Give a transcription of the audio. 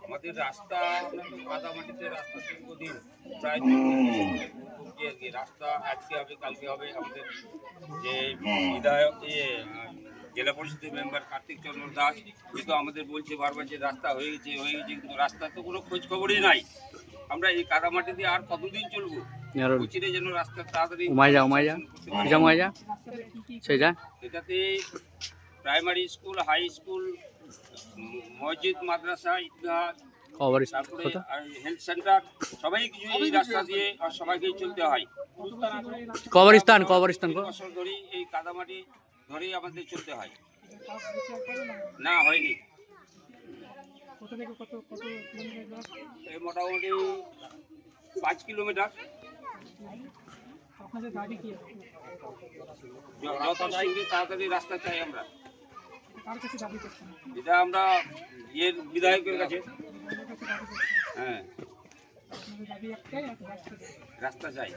আমাদের রাস্তা কাদামাটিতে রাস্তা দীর্ঘদিন প্রায় রাস্তা আজকে হবে কালকে হবে। আমাদের যে বিধায়ক জেলা পরিষদের মেম্বার কার্তিক চন্দ্র দাস কিন্তু আমাদের বলছে বারবার যে রাস্তা হয়ে গেছে কিন্তু রাস্তার তো কোনো খোঁজ খবরই নাই। আমরা এই কাদামাটি দিয়ে আর কতদিন চলবো? উচিরে যেন রাস্তা তাড়াতাড়ি এটাতে প্রাইমারি স্কুল, হাই স্কুল, মসজিদ, মাদ্রাসা, ঈদগাহ, তারপরে হেলথ সেন্টার সবাই কিছু এই রাস্তা দিয়ে আর সবাইকেই চলতে হয়। কবরস্থান বছর ধরেই এই কাদামাটি ধরেই আমাদের চলতে হয়। না হয়নি, এই মোটামুটি 5 কিলোমিটার। যত তাড়াতাড়ি রাস্তা চাই আমরা, এটা আমরা বিধায়কের কাছে। হ্যাঁ, রাস্তা চাই।